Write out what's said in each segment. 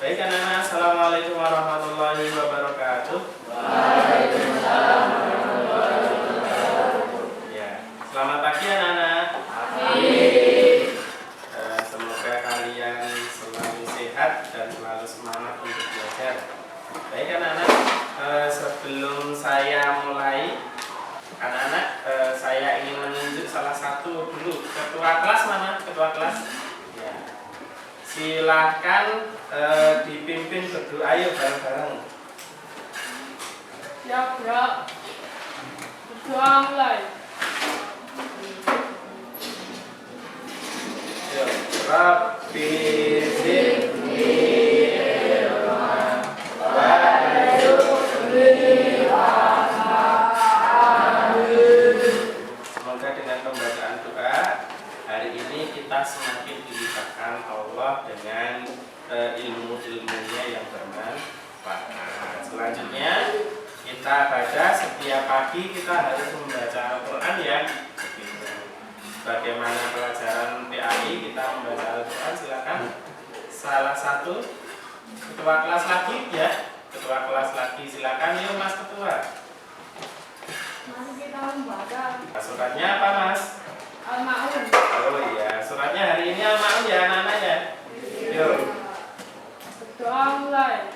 Baik anak-anak, assalamualaikum warahmatullahi wabarakatuh. Waalaikumsalam warahmatullahi wabarakatuh. Ya, selamat pagi anak-anak. Semoga kalian selalu sehat dan selalu semangat untuk belajar. Baik anak-anak, sebelum saya mulai, anak-anak, saya ingin menunjuk salah satu dulu. Ketua kelas mana? Ketua kelas? Ya. Silahkan dipimpin berdoa yuk bareng-bareng. Siap, ya. Berdoa mulai. Yuk, Rabbi zidni ilma warzuqni fahma. Semoga dengan pembacaan doa hari ini kita semakin dilibatkan Allah dengan ilmu-ilmunya yang bermanfaat. Selanjutnya kita baca setiap pagi, kita harus membaca Al-Quran ya. Bagaimana pelajaran PAI kita membaca Al-Quran, silakan. Salah satu ketua kelas lagi ya, ketua kelas lagi silakan. Yuk Mas Ketua. Mari kita membaca Suratnya apa Mas? Al-Ma'un. Oh iya, suratnya hari ini Al-Ma'un ya anak-anak ya. Yuk. Berdoa mulai.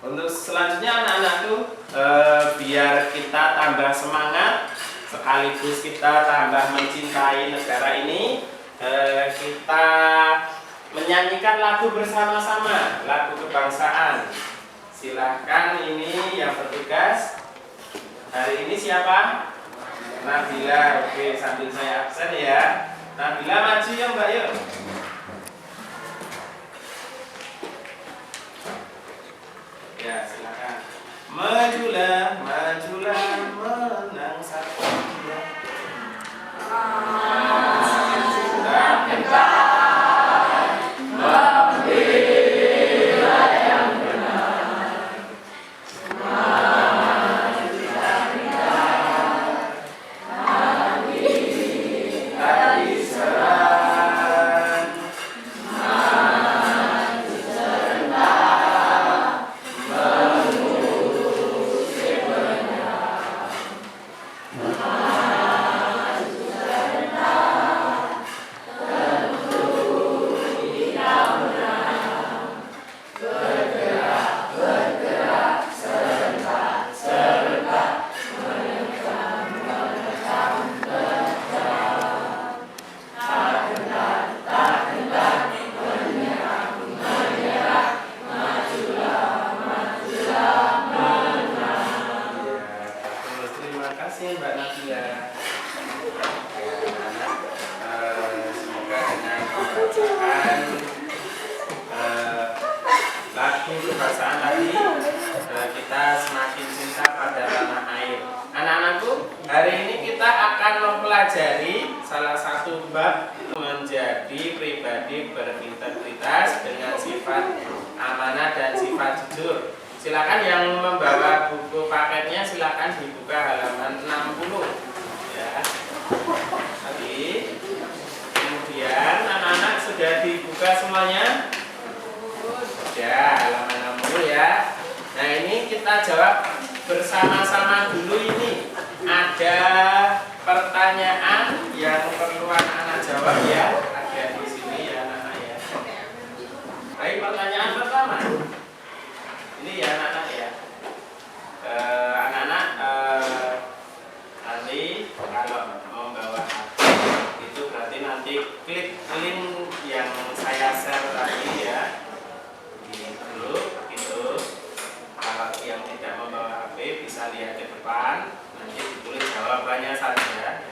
Untuk selanjutnya anak-anakku, biar kita tambah semangat sekaligus kita tambah mencintai negara ini, kita menyanyikan lagu bersama-sama, lagu kebangsaan. Silahkan, ini yang bertugas hari ini siapa? Nabila. Oke, sambil saya absen ya. Nabila maju ya Mbak yuk. Ya, silakan. Majulah, majulah, menang satu. Mbak Nabila. Semoga dengan pembacaan lagu kebangsaan tadi kita semakin cinta pada tanah air. Anak-anakku, hari ini kita akan mempelajari salah satu bab menjadi pribadi berintegritas dengan sifat amanah dan sifat jujur. Silakan yang membawa buku paketnya silakan dibuka halaman 60 ya. Tadi kemudian anak-anak sudah dibuka semuanya? ya. Nah ini kita jawab bersama-sama dulu ini. Ada pertanyaan yang perlu anak-anak jawab ya. Ada di sini ya anak-anak ya. Baik, pertanyaan pertama. Ini ya anak-anak ya. Anak-anak nanti kalau mau bawa HP itu berarti nanti klik link yang saya share tadi ya di grup itu. Kalau yang tidak membawa HP bisa lihat di depan, nanti ditulis jawabannya saja.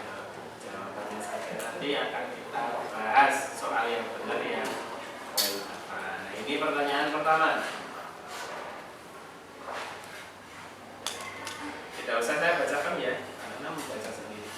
Jawabannya saja nanti akan kita bahas soal yang benar yang apa. Nah ini pertanyaan pertama. Tidak usah saya bacakan ya, karena membaca sendiri.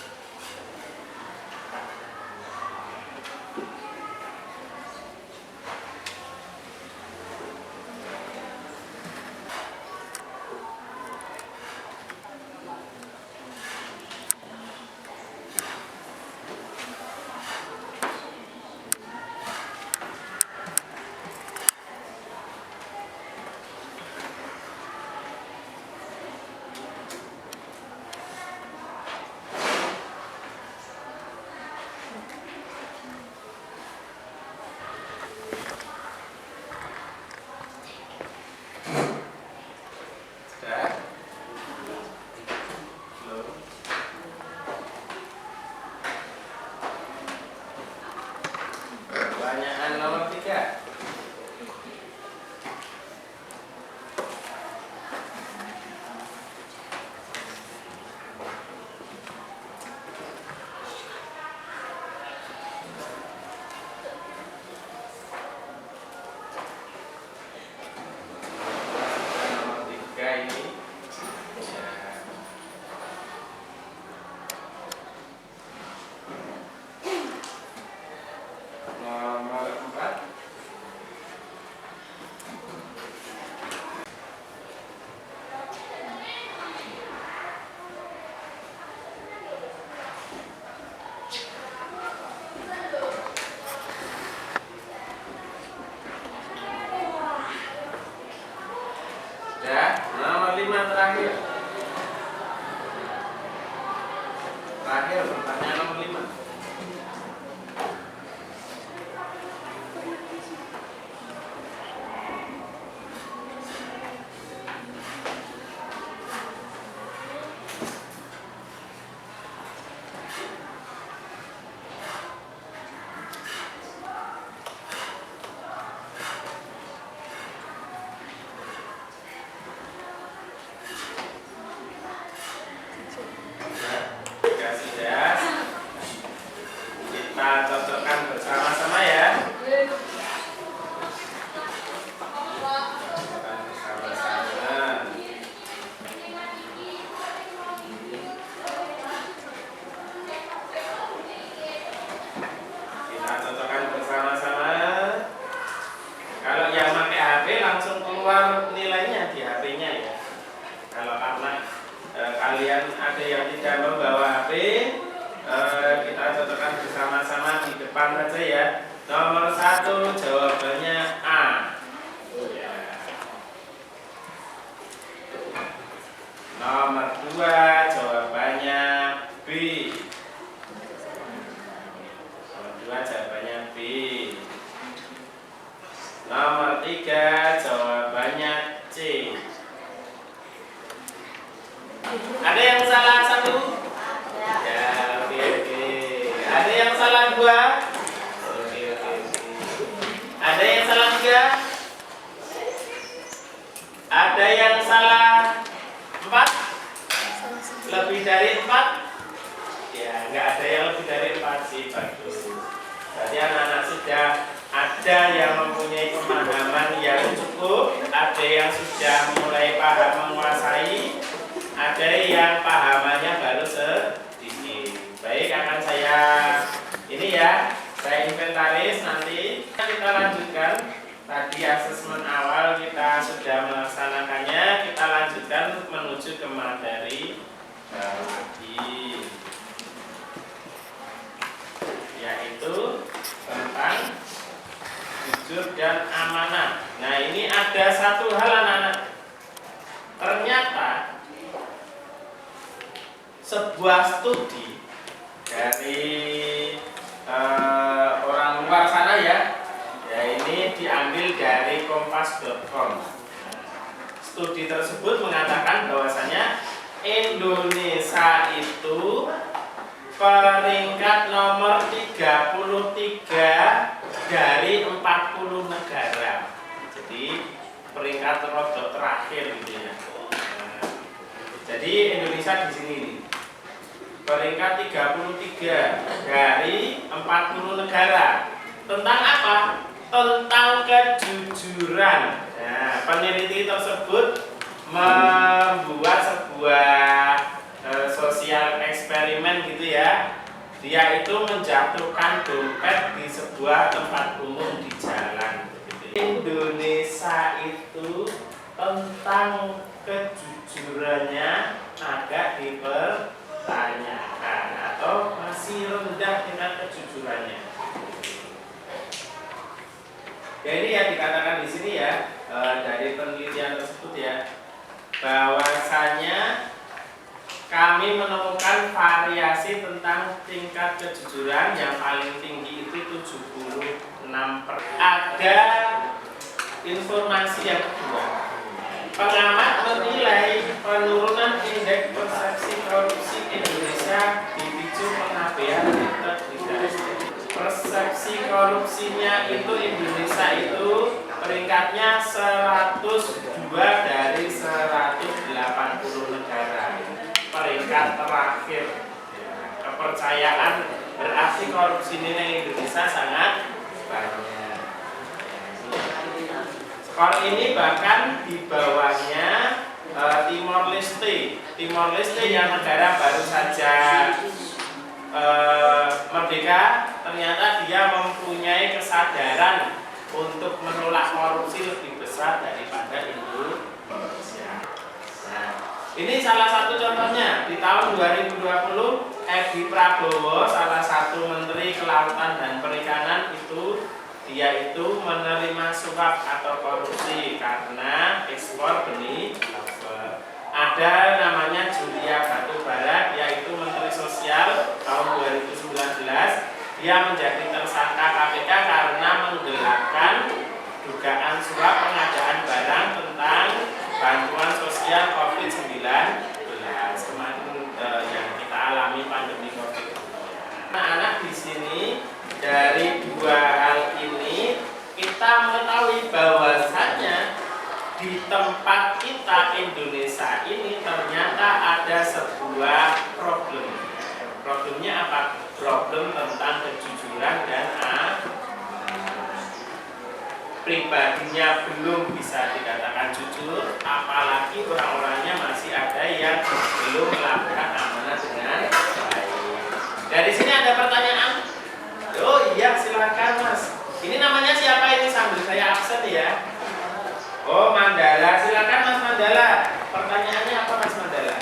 Pertanyaan nomor 3. Nomor 3 ini ya. Nomor 4. Ya, nomor 5 terakhir. Terakhir pertanyaan nomor 5. Ya sudah. Kita cocokkan bersama-sama ya. Cocokkan bersama-sama. Kita cocokkan bersama-sama. Kalau yang pakai HP langsung keluar nilainya di HP-nya ya. Kalau karena kalian ada yang tidak membawa HP, kita cocokkan bersama-sama di depan saja ya. Nomor 1 jawabannya A. Ya. Nomor 2 jawabannya B. Nomor 2 jawabannya B. Nomor 3 jawabannya C. Ada yang salah 1? Ya, oke. Ada yang salah 2? Oke. Ada yang salah 3? Ada yang salah 4? Lebih dari 4? Ya, nggak ada yang lebih dari 4 sih, bagus. Berarti anak-anak sudah ada yang mempunyai pemahaman yang cukup, ada yang sudah mulai paham menguasai, ada yang pahamannya baru sedikit. Baik, akan saya ini ya, saya inventaris nanti kita lanjutkan. Tadi asesmen awal kita sudah melaksanakannya, kita lanjutkan menuju ke materi lagi, yaitu tentang jujur dan amanah. Nah, ini ada satu hal anak-anak. Ternyata sebuah studi dari orang luar sana ya ini diambil dari kompas.com. Studi tersebut mengatakan bahwasanya Indonesia itu peringkat nomor 33 dari 40 negara. Jadi peringkat terakhir gitu ya. Jadi Indonesia di sini nih. Peringkat 33 dari 40 negara. Tentang apa? Tentang kejujuran. Nah, peneliti tersebut membuat sebuah sosial eksperimen gitu ya. Dia itu menjatuhkan dompet di sebuah tempat umum di jalan. Indonesia itu tentang kejujurannya agak dipertanyakan atau masih rendah dengan kejujurannya. Ya ini ya dikatakan di sini ya dari penelitian tersebut ya bahwasanya kami menemukan variasi tentang tingkat kejujuran yang paling tinggi itu 76%. Ada informasi yang kedua. Pengamat menilai penurunan indeks persepsi korupsi Indonesia dipicu pengabaian integritas. Persepsi korupsinya itu Indonesia itu peringkatnya 102 dari 180 negara. Peringkat terakhir. Kepercayaan berarti korupsi ini Indonesia sangat banyak. Skor ini bahkan di bawahnya Timor Leste. Timor Leste yang negara baru saja merdeka, ternyata dia mempunyai kesadaran untuk menolak korupsi lebih besar daripada Indonesia. Nah, ini salah satu contohnya. Di tahun 2020, Edi Prabowo, salah satu Menteri Kelautan dan Perikanan dia itu menerima suap atau korupsi karena ekspor benih lobster. Ada namanya Julia Batubara, yaitu Menteri Sosial tahun 2019. Dia menjadi tersangka KPK karena menggelapkan dugaan suap pengadaan barang tentang bantuan sosial COVID-19 kemarin yang kita alami pandemi COVID. Anak-anak di sini dari dua hal ini kita mengetahui bahwasanya di tempat kita Indonesia ini ternyata ada sebuah problem. Problemnya apa? Problem tentang kejujuran dan pribadinya belum bisa dikatakan jujur, apalagi orang-orangnya masih ada yang belum melakukan amanah dengan baik. Dari sini ada pertanyaan? Oh iya, silakan Mas. Ini namanya siapa ini sambil saya absen ya? Oh, Mandala. Silakan Mas Mandala. Pertanyaannya apa Mas Mandala?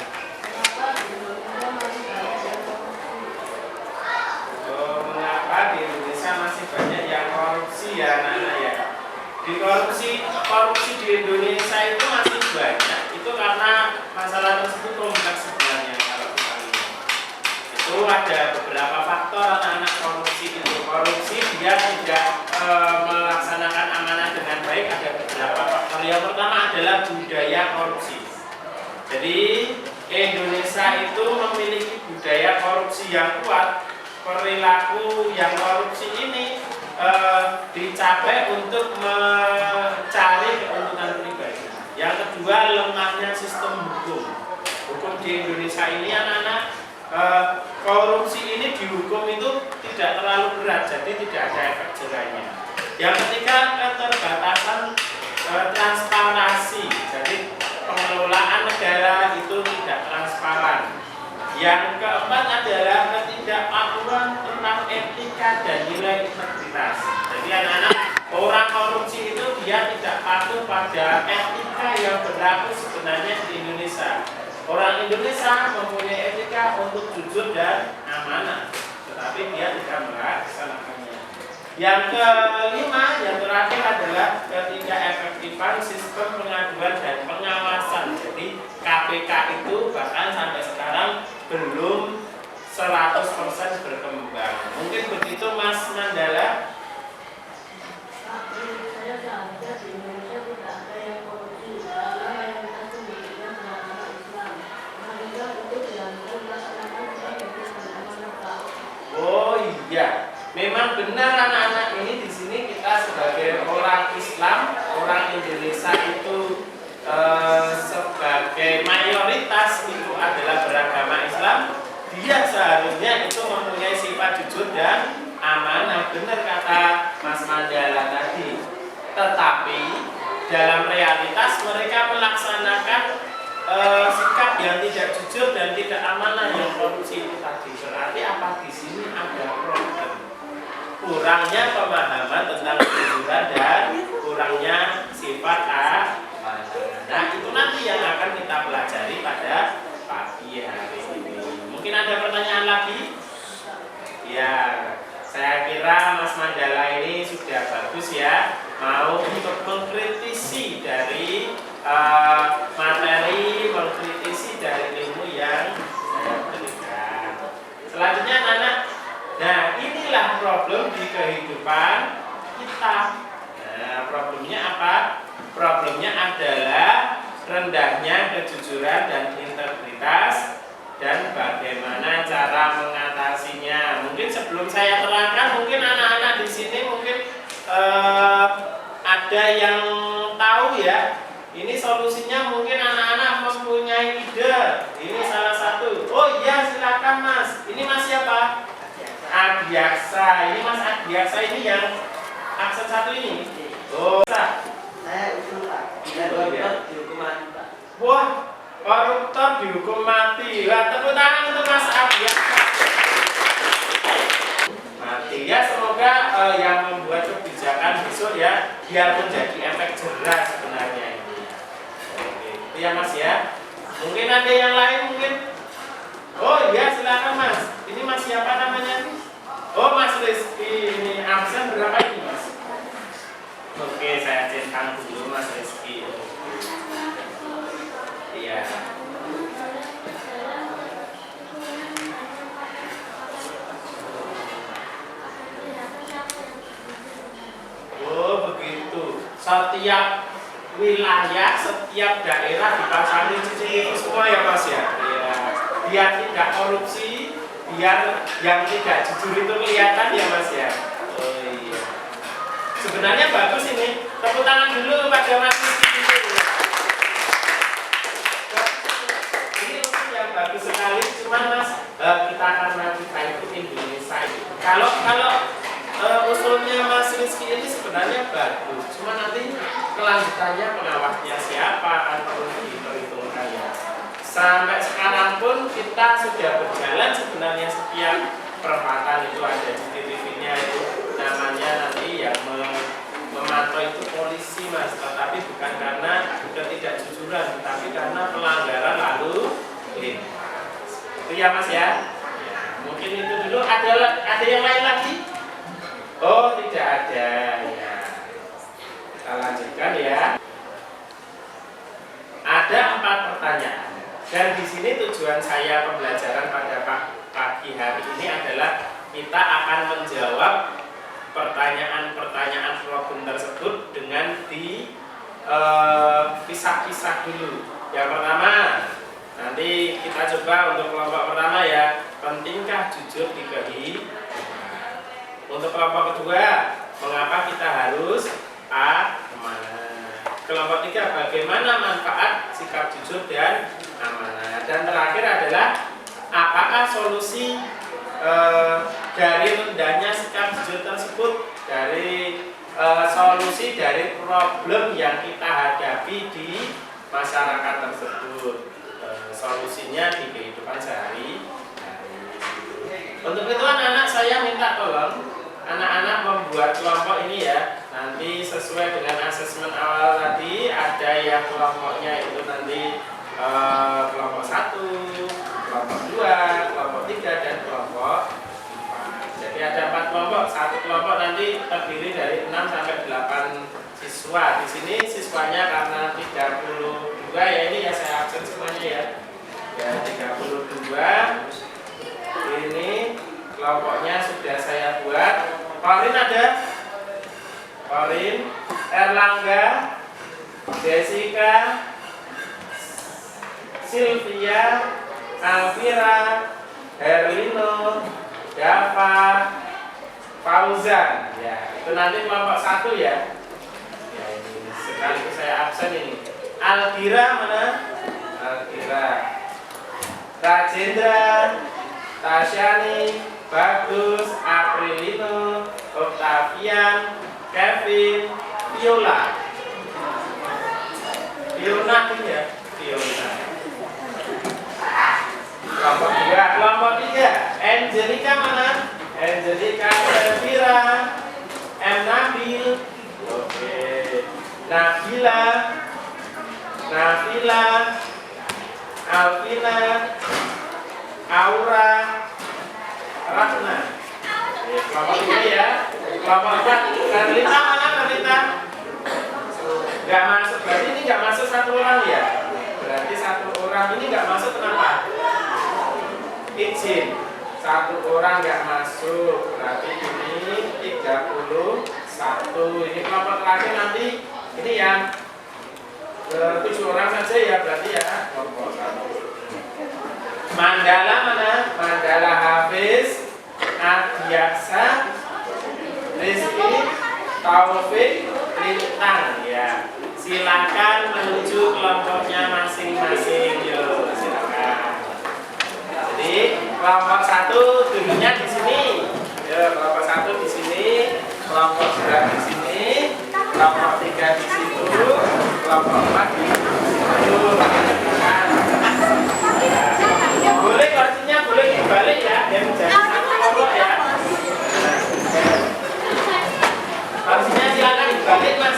Oh, mengapa di Indonesia masih banyak yang korupsi ya anak-anak ya? Di korupsi di Indonesia itu masih banyak. Itu karena masalah tersebut kompleks sebenarnya kalau kita lihat. Itu ada beberapa faktor anak-anak korupsi itu. Korupsi dia tidak melaksanakan amanah dengan baik, ada beberapa faktor. Yang pertama adalah budaya korupsi. Jadi Indonesia itu memiliki budaya korupsi yang kuat. Perilaku yang korupsi ini dicapai untuk mencari keuntungan pribadi. Yang kedua, lemahnya sistem hukum. Hukum di Indonesia ini anak-anak korupsi ini dihukum itu tidak terlalu berat, jadi tidak ada efek jerahnya. Yang ketiga, keterbatasan transparansi, jadi pengelolaan negara itu tidak transparan. Yang keempat adalah ketidakpatuhan tentang etika dan nilai integritas. Jadi anak-anak, orang korupsi itu dia tidak patuh pada etika yang berlaku sebenarnya di Indonesia. Orang Indonesia mempunyai etika untuk jujur dan amanah, tetapi dia tidak melaksanakannya. Yang kelima, yang terakhir Islam, orang Indonesia itu sebagai mayoritas itu adalah beragama Islam, dia seharusnya itu mempunyai sifat jujur dan amanah. Benar kata Mas Mandala tadi. Tetapi dalam realitas mereka melaksanakan sikap yang tidak jujur dan tidak amanah, yang korupsi itu tadi. Berarti apa di sini ada problem? Kurangnya pemahaman tentang kejujuran dan kurangnya sifat amanah. Nah, itu nanti yang akan kita pelajari pada pagi hari ini. Mungkin ada pertanyaan lagi? Ya, saya kira Mas Mandala ini sudah bagus ya, mau untuk mengkritisi dari materi, mengkritisi dari ilmu yang saya berikan. Selanjutnya anak, nah inilah problem di kehidupan kita. Nah, problemnya apa? Problemnya adalah rendahnya kejujuran dan integritas, dan bagaimana cara mengatasinya. Mungkin sebelum saya terangkan, mungkin anak-anak di sini mungkin ada yang tahu ya. Ini solusinya, mungkin anak-anak mempunyai ide. Ini salah satu. Oh iya, silakan Mas. Ini Mas siapa? Adiaksa. Ini Mas Adiaksa ini yang aksen satu ini. Oh, saya usul Pak, koruptor dihukum mati Pak. wah, koruptor dihukum mati. Wah, tepuk tangan untuk Mas Adiaksa. Mati ya, semoga yang membuat kebijakan besok ya, biar menjadi efek jerah sebenarnya ini. Oke, itu ya Mas ya. Mungkin ada yang lain mungkin. Oh iya, silakan Mas. Ini Mas siapa namanya? Oh Mas Rizky. Ini absen berapa ini Mas? Oke, saya centang dulu Mas Rizky. Iya. Oh begitu. Setiap wilayah, setiap daerah dipasangin CCTV semua ya Mas ya. Iya. Biar tidak korupsi, biar yang tidak jujur itu kelihatan ya Mas ya. Oh iya. Sebenarnya bagus ini. Tepuk tangan dulu kepada Mas Rizky. Ini untuk yang bagus sekali. Cuman Mas, kita karena kita itu Indonesia ini. Kalau usulnya Mas Rizky ini sebenarnya bagus. Cuma nanti kelanjutannya pengawasnya siapa akan perlu diperhitungkan ya. Sampai sekarang pun kita sudah berjalan sebenarnya setiap perempatan itu ada CCTV-nya itu. Namanya nanti yang memantau itu polisi Mas, tetapi bukan karena ketidakjujuran, tetapi karena pelanggaran lalu lintas. Itu ya Mas ya. Mungkin itu dulu. Ada yang lain lagi? Oh tidak ada ya. Kita lanjutkan ya. Ada 4 pertanyaan. Dan di sini tujuan saya pembelajaran pada pagi hari ini adalah kita akan menjawab pertanyaan-pertanyaan problem tersebut dengan pisah-pisah dulu. Yang pertama, nanti kita coba untuk kelompok pertama ya, pentingkah jujur di kehidupan. Untuk kelompok kedua, mengapa kita harus amanah. Kelompok 3, bagaimana manfaat sikap jujur dan amanah. Dan terakhir adalah apakah solusi dari rendahnya sikap jujur tersebut, dari solusi dari problem yang kita hadapi di masyarakat tersebut, solusinya di kehidupan sehari-hari. Untuk itu anak-anak saya minta tolong anak-anak membuat kelompok ini ya. Nanti sesuai dengan asesmen awal tadi, ada yang kelompoknya itu nanti kelompok 1, kelompok 2, kelompok 3, dan kelompok 4. Jadi ada 4 kelompok. Satu kelompok nanti terdiri dari 6 sampai 8 siswa. Di sini siswanya karena 32 ya, ini ya saya absen semuanya ya. Ya 32. Ini kelompoknya sudah saya buat. Korin ada? Korin, Erlangga, Jessica, Sylvia, Alvira, Herlino, Dava, Fauzan. Ya, itu nanti kelompok 1 ya. ini sekaligus saya absen ini. Algira mana? Algira. Rajendra, Tasyani, Bagus, Aprilino, Octavian, Kevin, Viola. Fiona ini ya, Fiona. Kelompok 2, kelompok 3. Angelica mana? Angelica, Elvira, M. Nabil. Oke. Nabila, Nabila, Alvina, Aura, Ratna. Kelompok 3 ya. Kelompok 4. Carlita mana Carlita? Gak masuk, berarti ini gak masuk satu orang ya? Berarti satu orang ini gak masuk kenapa? Izin. Satu orang gak masuk, berarti ini 31. Ini kelompok terakhir nanti ini yang 7 orang saja ya, berarti ya kelompok 1. Mandala mana? Mandala Hafiz, Adiaksa, Rizky, Taufik, Lintang ya. Silakan menuju kelompoknya masing-masing. Yuk, silakan. Jadi kelompok 1 dulunya di sini. Ya, kelompok 1 di sini, kelompok 2 di sini, kelompok 3 di situ, kelompok 4 di situ. Ya. Boleh kursinya boleh dibalik ya, biar menjadi satu kelompok ya. Kursinya silakan dibalik Mas.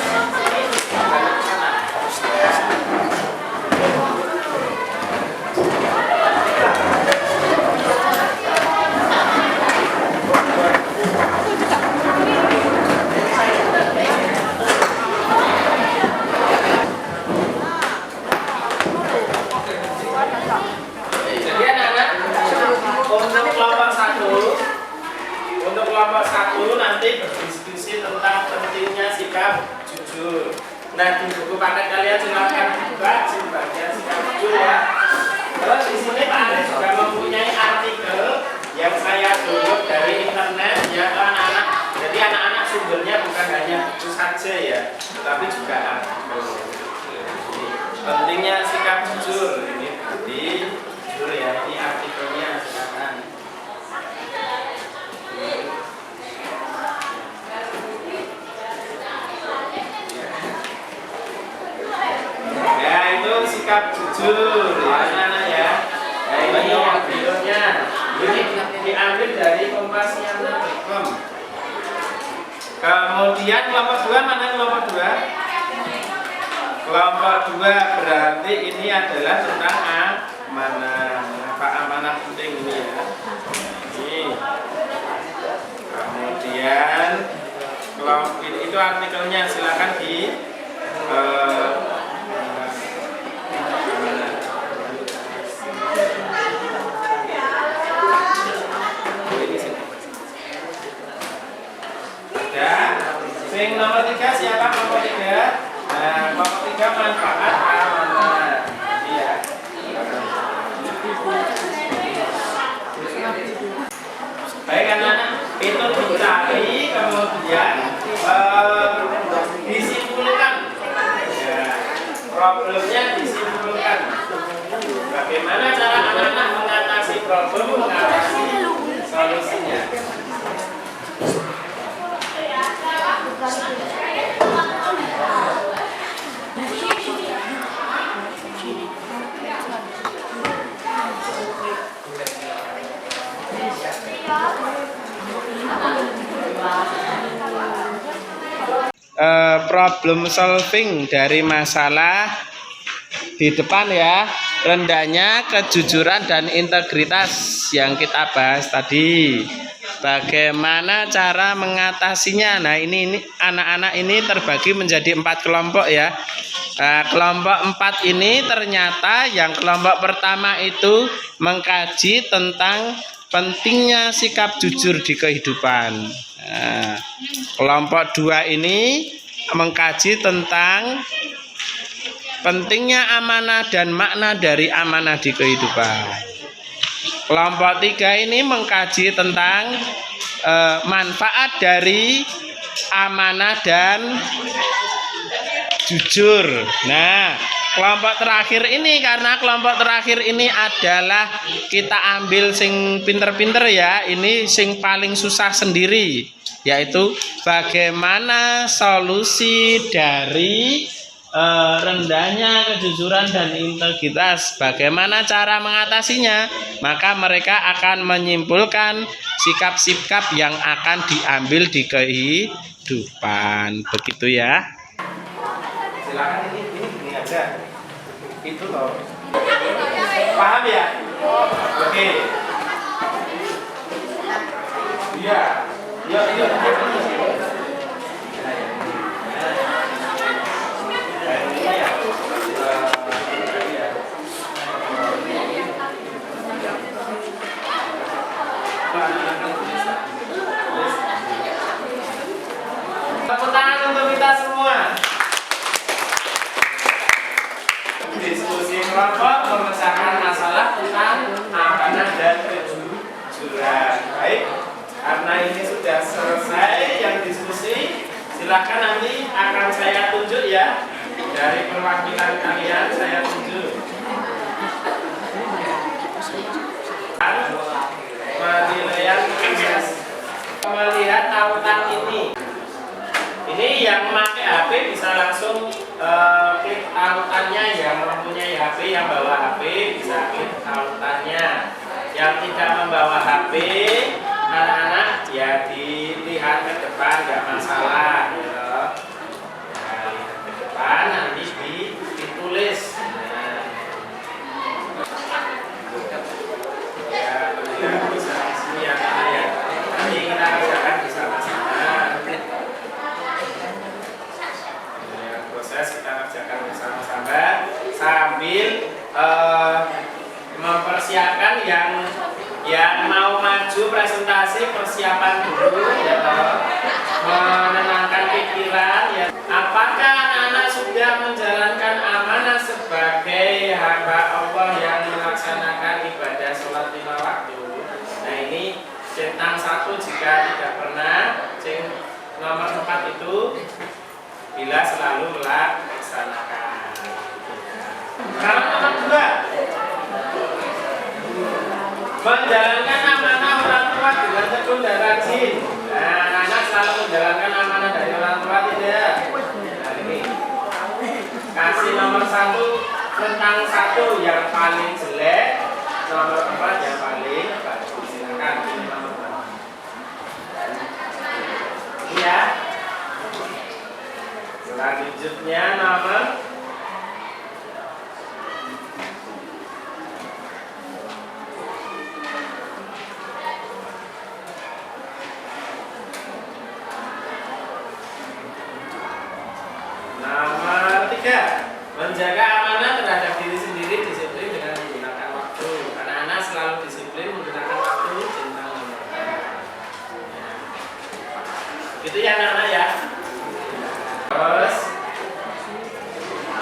Kelompok 1 nanti berdiskusi tentang pentingnya sikap jujur. Nah, di buku paket kalian silakan buka bagian sikap jujur ya. Terus di sini Pak Anies juga mempunyai artikel yang saya download dari internet ya anak-anak. Jadi anak-anak sumbernya bukan hanya itu saja ya, tetapi juga artikel. Pentingnya sikap jujur ini di jujur ya, ini artikelnya silakan. Ya itu sikap jujur ya anak-anak ya. Nah ini videonya, ini diambil dari kompasiana.com. Kemudian kelompok 2 mana kelompok 2? Kelompok 2 berarti ini adalah tentang amanah. Apa amanah penting ini ya. Ini. Kemudian kelompok itu artikelnya silakan di Sing nomor 3 siapa kelompok 3? Nah, kelompok 3 manfaat amanah. Iya. Baik anak-anak, itu dicari kemudian disimpulkan. Ya, problemnya disimpulkan. Bagaimana cara anak-anak mengatasi problem, mengatasi solusinya? Problem solving dari masalah di depan ya, rendahnya kejujuran dan integritas yang kita bahas tadi. Bagaimana cara mengatasinya? Nah ini anak-anak ini terbagi menjadi 4 kelompok ya. Nah, kelompok 4 ini ternyata yang kelompok pertama itu mengkaji tentang pentingnya sikap jujur di kehidupan. Nah, kelompok 2 ini mengkaji tentang pentingnya amanah dan makna dari amanah di kehidupan. Kelompok 3 ini mengkaji tentang manfaat dari amanah dan jujur. Nah, kelompok terakhir ini, karena kelompok terakhir ini adalah kita ambil sing pinter-pinter ya, ini sing paling susah sendiri, yaitu bagaimana solusi dari rendahnya kejujuran dan integritas, bagaimana cara mengatasinya. Maka mereka akan menyimpulkan sikap-sikap yang akan diambil di kehidupan, begitu ya. Silakan ini aja. Itu loh. Paham ya? Oke. Iya. Iya. Tepuk tangan untuk kita semua. Diskusi kelompok memecahkan masalah tentang amanah dan kejujuran. Baik, karena ini sudah selesai yang diskusi, silakan nanti akan saya tunjuk ya. Dari perwakilan kalian saya tunjuk. Penilaian proses melihat tautan ini. Ini yang memakai HP bisa langsung klik tautannya, yang mempunyai HP, yang bawa HP bisa klik tautannya. Yang tidak membawa HP, anak-anak ya dilihat ke depan, nggak masalah ya. Nah, lihat ke depan nanti ditulis. Ya, bisa di sini ya, ya. Nanti kita kerjakan bersama-sama. Kita kerjakan bersama-sama sambil mempersiapkan yang mau maju presentasi, persiapan dulu ya, menenangkan pikiran ya. Apakah anak-anak sudah menjalankan amanah sebagai hamba Allah yang melaksanakan ibadah sholat lima waktu? Nah, ini centang 1 jika tidak pernah, nomor 4 itu bila selalu melaksanakan. Kalau nomor 2, menjalankan amanah orang tua dengan tekun dan rajin. Nah, anak selalu menjalankan amanah dari orang tua tidak. Nah, ini kasih nomor 1 tentang 1 yang paling jelek, nomor 4 yang paling bagus. Silakan ini nomor 4. Ini ya. Selanjutnya nomor nomor 3, menjaga amanah terhadap diri sendiri, disiplin dengan menggunakan waktu. Anak-anak selalu disiplin menggunakan waktu, cinta nomor 4. Itu ya anak-anak ya. Terus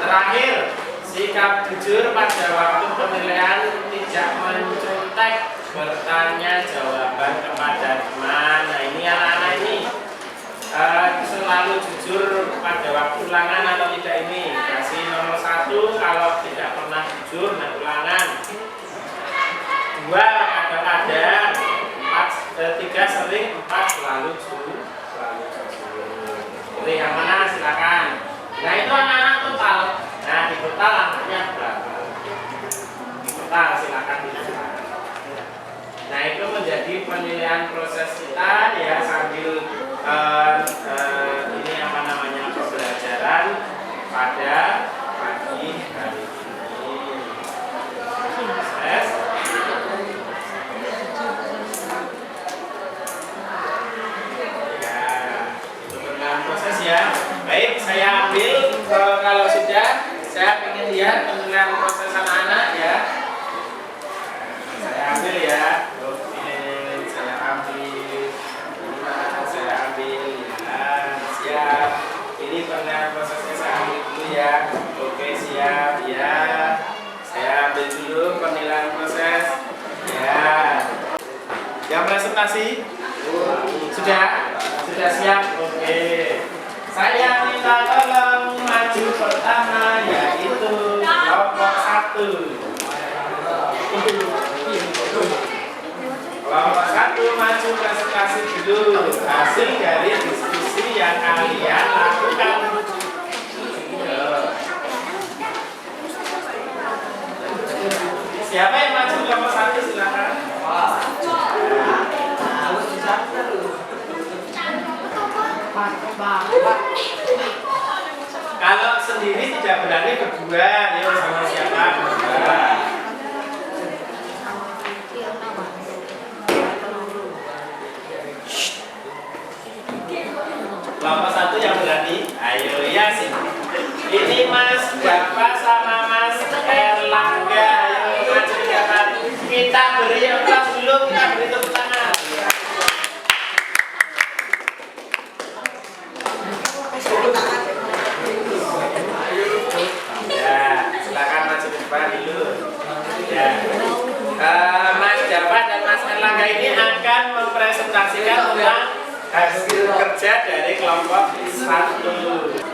terakhir, sikap jujur pada waktu penilaian, tidak mencontek, bertanya jawaban kepada teman. Nah, ini anak-anak ini selalu jujur pada waktu ulangan atau tidak ini. Kasih nomor 1 kalau tidak pernah jujur, nah ulangan. 2 kadang-kadang, 3 sering, 4 selalu jujur. Pilih yang mana silakan. Nah, itu anak-anak total. Nah, di total angkanya berapa? Di total silakan dilihat. Nah, itu menjadi penilaian proses kita ya, sambil ini apa namanya, pembelajaran pada pagi hari ini. Proses. Proses ya. Baik, saya ambil kalau sudah, saya ingin lihat penilaian proses anak-anak ya. Saya ambil ya. Oke, saya ambil. Saya ambil ya. Siap. Ini penilaian prosesnya saya ambil dulu ya. Oke, siap ya. Saya ambil dulu penilaian proses ya. Yang presentasi sudah siap. Oke. Saya minta tolong maju ke maju presentasi dulu hasil dari diskusi yang kalian lakukan. Siapa yang maju kelompok 1 silakan. Kalau sendiri tidak berani berdua, yuk sama siapa? Berdua. Kelompok 1 yang berani, ayo ya sih. Ini Mas Java sama Mas Erlangga, ayo maju ke depan. Kita beri aplaus dulu, kita beri tepuk tangan. Ya, silakan maju ke depan dulu. Ya. Mas Java dan Mas Erlangga ini akan mempresentasikan tentang hasil kerja dari kelompok 1.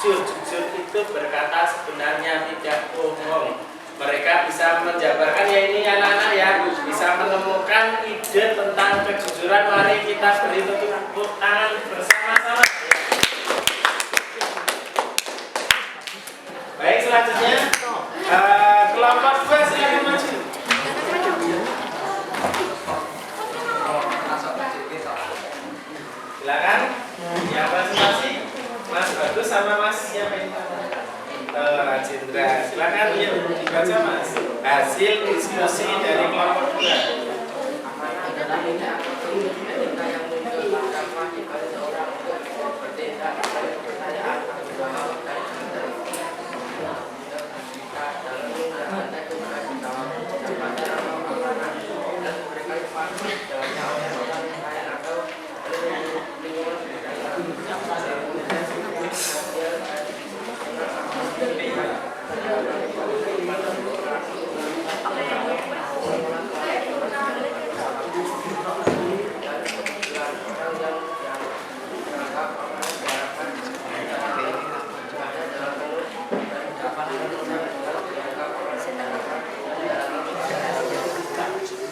Jujur itu berkata sebenarnya tidak bohong. Mereka bisa menjabarkan, ya ini anak-anak ya, bisa menemukan ide tentang kejujuran. Mari kita beri tepuk tangan bersama-sama. Baik, selanjutnya kelompok 2 silakan maju. Silakan. Yang presentasi Mas Bagus sama Mas siapa ini? Rajendra. Silakan yuk dibaca Mas. Hasil diskusi dari kelompok 2.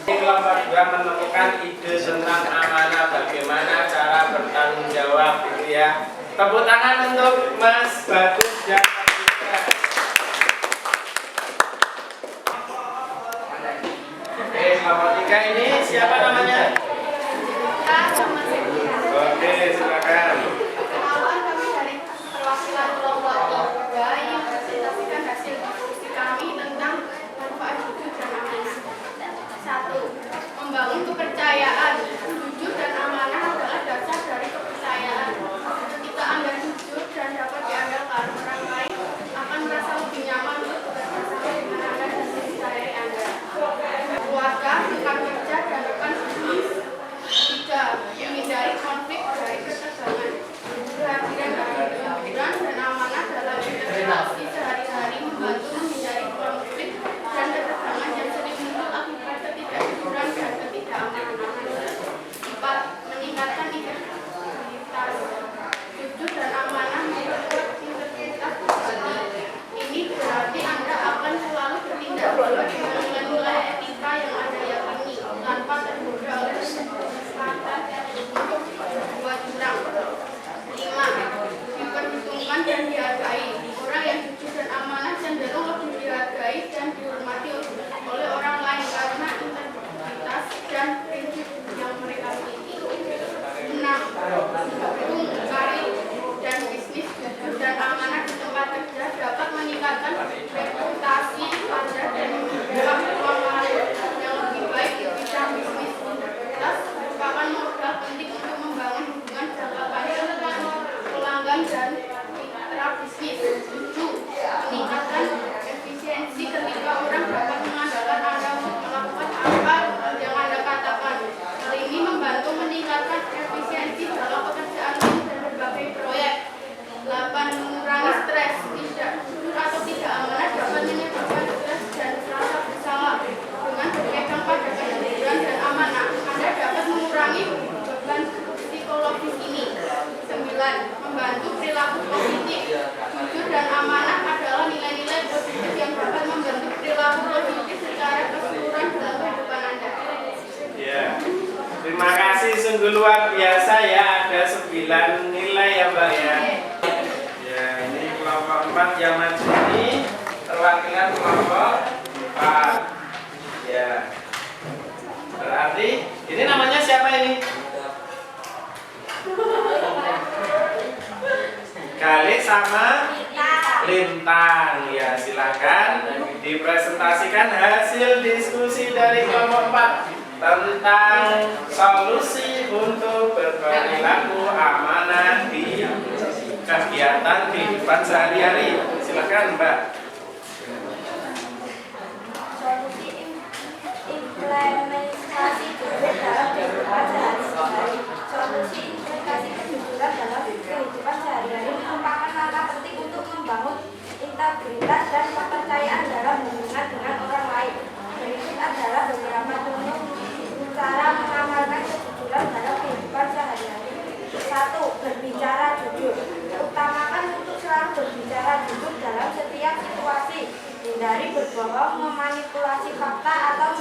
Kelompok 2 menemukan ide tentang amanah, bagaimana cara bertanggung jawab, gitu ya. Tepuk tangan untuk Mas Bagus dan Rajendra. Oke, kelompok 3 ini siapa namanya? Oke, silakan. Perkenalkan, kami dari perwakilan kelompok 3 yang mempresentasikan hasil diskusi kami tentang manfaat jujur dan amanah. 1. Membangun kepercayaan. Jujur dan amanah adalah dasar dari kepercayaan. Ketika Anda jujur dan dapat diandalkan, orang lain akan merasa lebih nyaman untuk bekerjasama dengan Anda dan mencintai Anda. Keluarga, rekan kerja, dan rekan bisnis karir dan bisnis jujur dan amanah di tempat kerja dapat meningkatkan reputasi Anda dan membuka peluang karir yang lebih baik di bidang bisnis. Integritas merupakan modal penting untuk membangun hubungan jangka panjang dengan pelanggan dan mitra bisnis. 7. Meningkatkan efisiensi ketika orang dapat mengandalkan Anda untuk melakukan apa yang Anda katakan. Hal ini membantu meningkatkan efisiensi dalam pekerjaan dan berbagai proyek. 8. Mengurangi stres. Tidak jujur atau tidak amanah dapat menyebabkan stres dan rasa bersalah. Dengan berpegang pada kejujuran dan amanah, Anda dapat mengurangi beban psikologis ini. 9. Membantu perilaku positif. Jujur dan amanah adalah nilai-nilai positif yang dapat membentuk perilaku positif secara keseluruhan dalam kehidupan Anda. Ya, terima kasih, sungguh luar biasa ya, ada 9 nilai ya Mbak ya. Ya, ini kelompok 4 yang maju ini perwakilan kelompok 4. Ya, berarti ini namanya siapa ini? Galih sama Lintang. Ya, silakan dipresentasikan hasil diskusi dari kelompok 4 tentang solusi untuk berperilaku amanah di kegiatan kehidupan sehari-hari. Silakan Mbak. Solusi implementasi jujur dalam kehidupan sehari-hari. Solusi implementasi kejujuran dalam kehidupan sehari-hari merupakan langkah penting untuk membangun integritas dan kepercayaan dalam hubungan dengan orang lain. Berikut adalah beberapa contoh cara mengamalkan kejujuran dalam kehidupan sehari-hari. 1. Berbicara jujur. Utamakan untuk selalu berbicara jujur dalam setiap situasi. Hindari berbohong, memanipulasi fakta, atau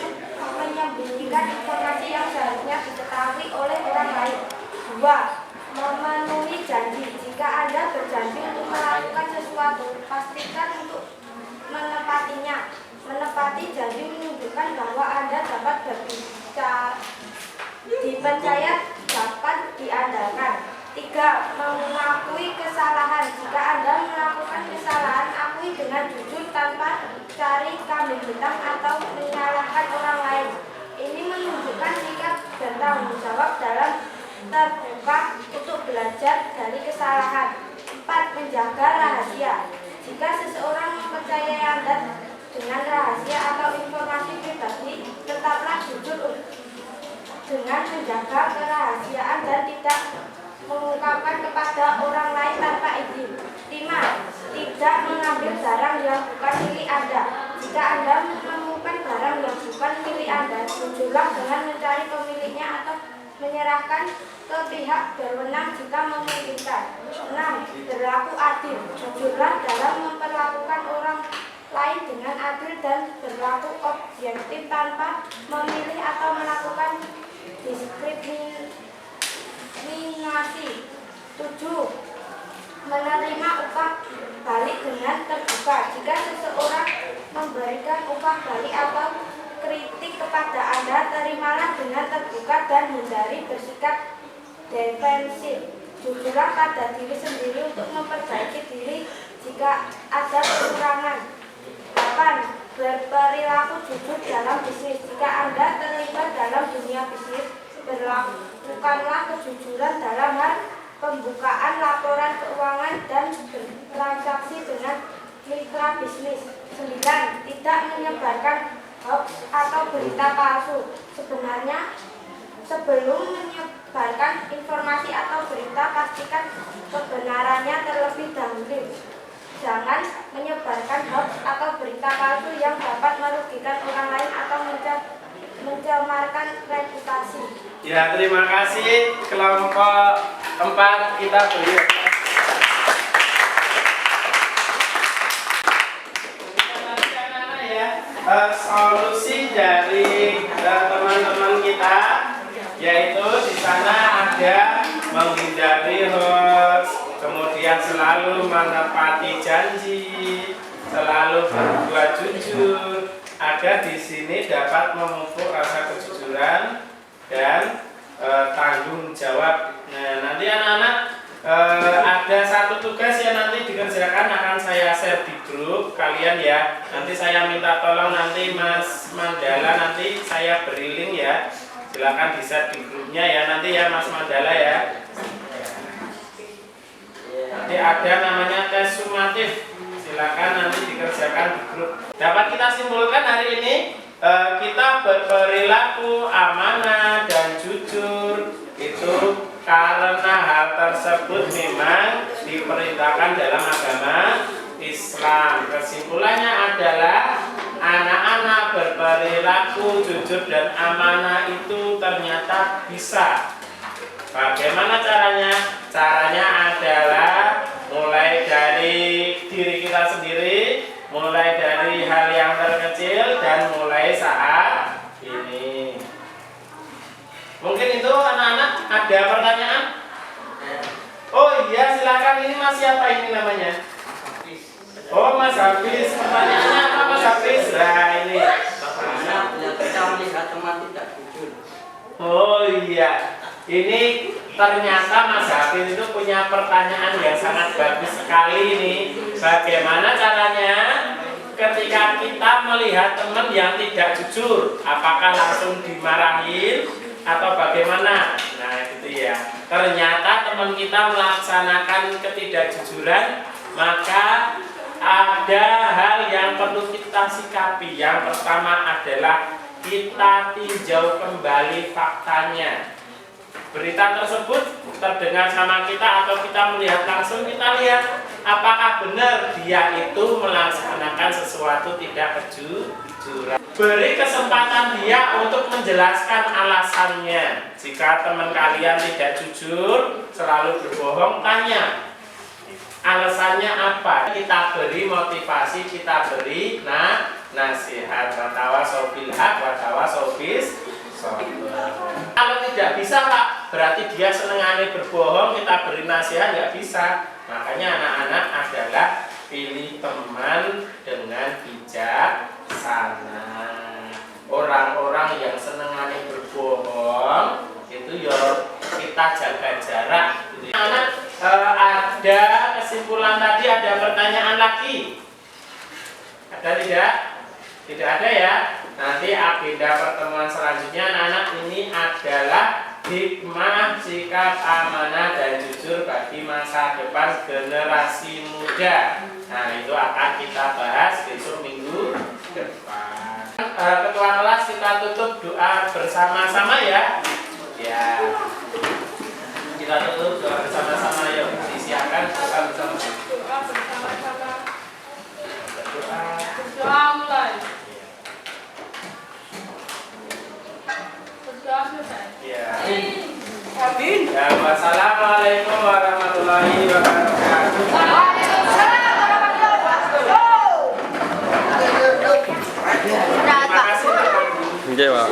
menyembunyikan informasi yang seharusnya diketahui oleh orang lain. 2. Memenuhi janji. Jika Anda berjanji untuk melakukan sesuatu, pastikan untuk menepatinya. Menepati janji menunjukkan bahwa Anda dapat dipercaya, dapat diandalkan. 3. Mengakui kesalahan. Jika Anda melakukan kesalahan, akui dengan jujur tanpa cari kambing hitam atau menyalahkan orang lain. Ini menunjukkan sikap dan tanggung jawab dalam terbuka untuk belajar dari kesalahan. 4. Menjaga rahasia. Jika seseorang mempercayai Anda dengan rahasia atau informasi pribadi, tetaplah jujur dengan menjaga kerahasiaan dan tidak mengungkapkan kepada orang lain tanpa izin. 5. Tidak mengambil barang yang bukan milik Anda. Jika Anda menemukan barang yang bukan milik Anda, jujurlah dengan mencari pemiliknya atau menyerahkan ke pihak berwenang jika memungkinkan. 6. Berlaku adil. Jujurlah dalam memperlakukan orang lain dengan adil dan berlaku objektif tanpa memilih atau melakukan diskriminasi. 7. Menerima upah balik dengan terbuka. Jika seseorang memberikan upah balik atau kritik kepada Anda, terimalah dengan terbuka dan hindari bersikap defensif. Jujurlah pada diri sendiri untuk memperbaiki diri jika ada kekurangan. 8. Berperilaku jujur dalam bisnis. Jika Anda terlibat dalam dunia bisnis, berlakukanlah kejujuran dalam hal pembukaan laporan keuangan dan bertransaksi dengan mitra bisnis. 9. Tidak menyebarkan hoax atau berita palsu. Sebenarnya, sebelum menyebarkan informasi atau berita, pastikan kebenarannya terlebih dahulu. Jangan menyebarkan hoax atau berita palsu yang dapat merugikan orang lain atau mencemarkan reputasi. Ya, terima kasih kelompok 4, kita beri. Solusi dari teman-teman kita, yaitu di sana ada menghindari hoax, kemudian selalu menepati janji, selalu berbuat jujur, agar di sini dapat memupuk rasa kejujuran dan tanggung jawab. Nah, nanti silakan akan saya share di grup kalian ya. Nanti saya minta tolong nanti Mas Mandala, nanti saya beri link ya. Silakan di share di grupnya ya nanti ya Mas Mandala ya. Nanti ada namanya tes sumatif. Silakan nanti dikerjakan di grup. Dapat kita simpulkan hari ini kita berperilaku amanah dan jujur itu karena hal tersebut memang diperintahkan dalam agama Islam. Kesimpulannya adalah anak-anak berperilaku jujur dan amanah itu ternyata bisa. Bagaimana caranya? Caranya adalah mulai dari diri kita sendiri, mulai dari hal yang terkecil dan mulai saat ini. Mungkin itu anak-anak ada pertanyaan? Oh iya silakan, ini Mas siapa ini namanya? Oh Mas Hafiz, pertanyaannya apa Mas Hafiz? Nah ini Kita melihat teman tidak jujur. oh iya, ini ternyata Mas Hafiz itu punya pertanyaan yang sangat bagus sekali ini. Bagaimana caranya ketika kita melihat teman yang tidak jujur? Apakah langsung dimarahin atau bagaimana? Nah gitu ya. Ternyata teman kita melaksanakan ketidakjujuran, maka ada hal yang perlu kita sikapi. Yang pertama adalah kita tinjau kembali faktanya. Berita tersebut terdengar sama kita atau kita melihat langsung, kita lihat apakah benar dia itu melaksanakan sesuatu tidak kejujuran. Beri kesempatan dia untuk menjelaskan alasannya. Jika teman kalian tidak jujur, selalu berbohong, tanya alasannya apa. Kita beri motivasi, kita beri nasihat. Watawasau bil haq, watawasau bis sabr. Kalau tidak bisa Pak, berarti dia senengane berbohong, kita beri nasihat nggak bisa. Makanya anak-anak adalah pilih teman dengan bijaksana. Orang-orang yang senengane berbohong itu ya kita jaga jarak. Anak ada kesimpulan tadi, ada pertanyaan lagi? Ada tidak? Tidak ada ya. Nanti agenda pertemuan selanjutnya anak-anak ini adalah hikmah sikap amanah dan jujur bagi masa depan generasi muda. Nah itu akan kita bahas besok minggu depan. Ketua kelas kita tutup doa bersama-sama ya. Ya. Kita tutup doa bersama-sama yuk. Disiapkan doa bersama-sama. Berdoa mulai. Berdoa selesai. Ya. Amin. Ya, wassalamualaikum warahmatullahi wabarakatuh. Waalaikumsalam warahmatullahi wabarakatuh. Terima kasih. Oke, Pak.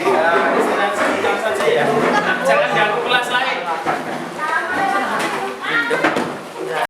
Ya, istirahat sebentar saja ya. Jangan ganggu kelas lain.